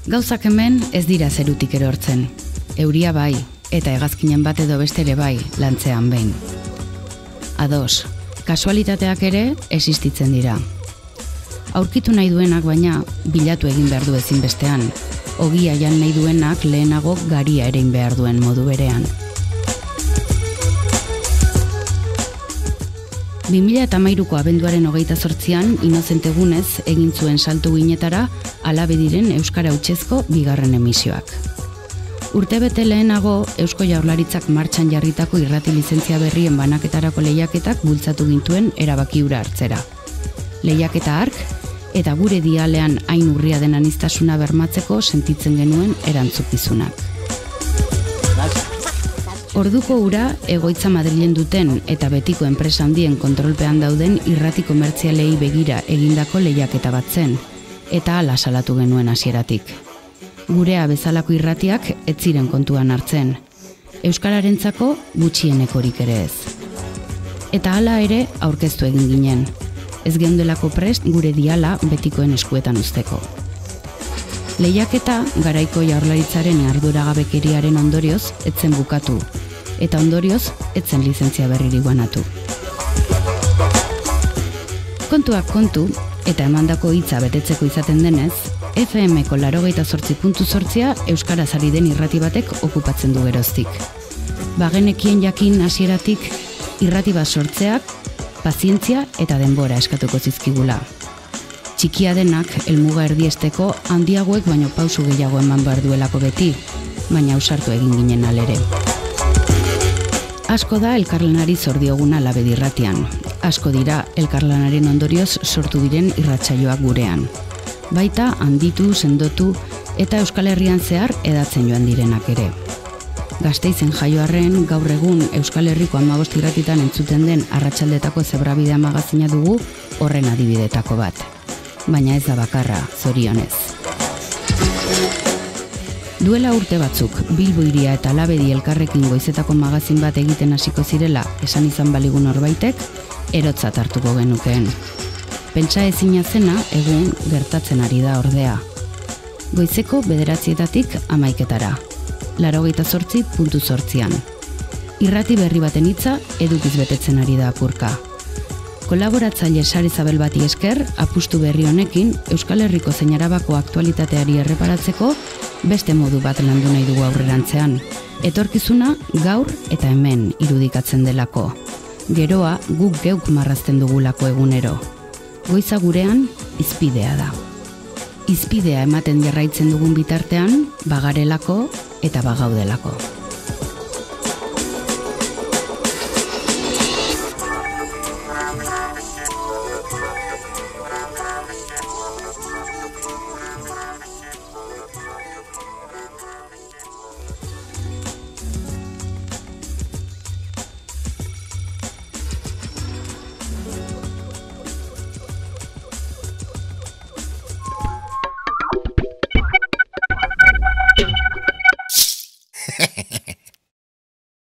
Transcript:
Gauzak hemen ez dira zerutik erortzen. Euria bai, eta hegazkinen bat edo beste ere bai, lantzean behin. Ados, kasualitateak ere existitzen dira. Aurkitu nahi duenak baina, bilatu egin behar du ezinbestean. Ogia jan nahi duenak lehenago garia erein behar duen modu berean. 2013ko abenduaren 28an, Inozente egunez egin zuen salto ginetara Alabediren Euskara Hutsezko bigarren emisioak. Urtebete lehenago, Eusko Jaurlaritzak martxan jarritako irrati lizentzia berrien banaketarako lehiaketak bultzatu gintuen erabaki hura hartzera. Lehiaketa hark, eta gure dialean hain urria den aniztasuna bermatzeko sentitzen genuen erantzukizunak. Orduko ura, egoitza Madrilen duten eta betiko enpresa handien kontrolpean dauden irrati komertzialei begira egindako lehiaketa bat zen, eta hala salatu genuen hasieratik. Gurea bezalako irratiak ez ziren kontuan hartzen, euskararentzako gutxienekorik ere ez. Eta hala ere aurkeztu egin ginen, ez geundelako prest gure diala betikoen eskuetan uzteko. Lehiaketa garaiko Jaurlaritzaren arduragabekeriaren ondorioz etzen bukatu, eta ondorioz etzen lizentzia berririk banatu. Kontuak kontu, eta emandako hitza betetzeko izaten denez, FM-ko 88.8 euskaraz ari den irrati batek okupatzen du geroztik. Bagenekien jakin hasieratik irrati bat sortzeak, pazientzia eta denbora eskatuko zizkigula. Txikia denak helmuga erdiesteko handiagoek baino pausu gehiago eman behar duelako beti, baina ausartu egin ginen alere. Asko da elkarlanari zor dioguna Alabedi irratian. Asko dira elkarlanaren ondorioz sortu diren irratsaioak gurean. Baita handitu, sendotu eta Euskal Herrian zehar edatzen joan direnak ere. Gasteizen jaioarren gaur egun Euskal Herriko 15 irratitan entzuten den arratsaldetako Zebrabidea magazina dugu horren adibidetako bat. Baina ez da bakarra, zorionez. Duela urte batzuk, Bilbo hiria eta Alabedi elkarrekin goizetako magazin bat egiten hasiko zirela esan izan baligun norbaitek, erotzat hartuko genukeen. Pentsa ezina zena egun gertatzen ari da ordea. Goizeko 9:00 11:00. 88.8an. Irrati berri baten hitza edukiz betetzen ari da apurka. Kolaboratzaile Sari Zabel bati esker, apustu berri honekin Euskal Herriko zein Arabako aktualitateari erreparatzeko beste modu bat landu nahi dugu aurrerantzean. Etorkizuna gaur eta hemen irudikatzen delako. Geroa guk geuk marrazten dugulako egunero. Goiza gurean izpidea da. Izpidea ematen jarraitzen dugun bitartean, bagarelako eta bagaudelako.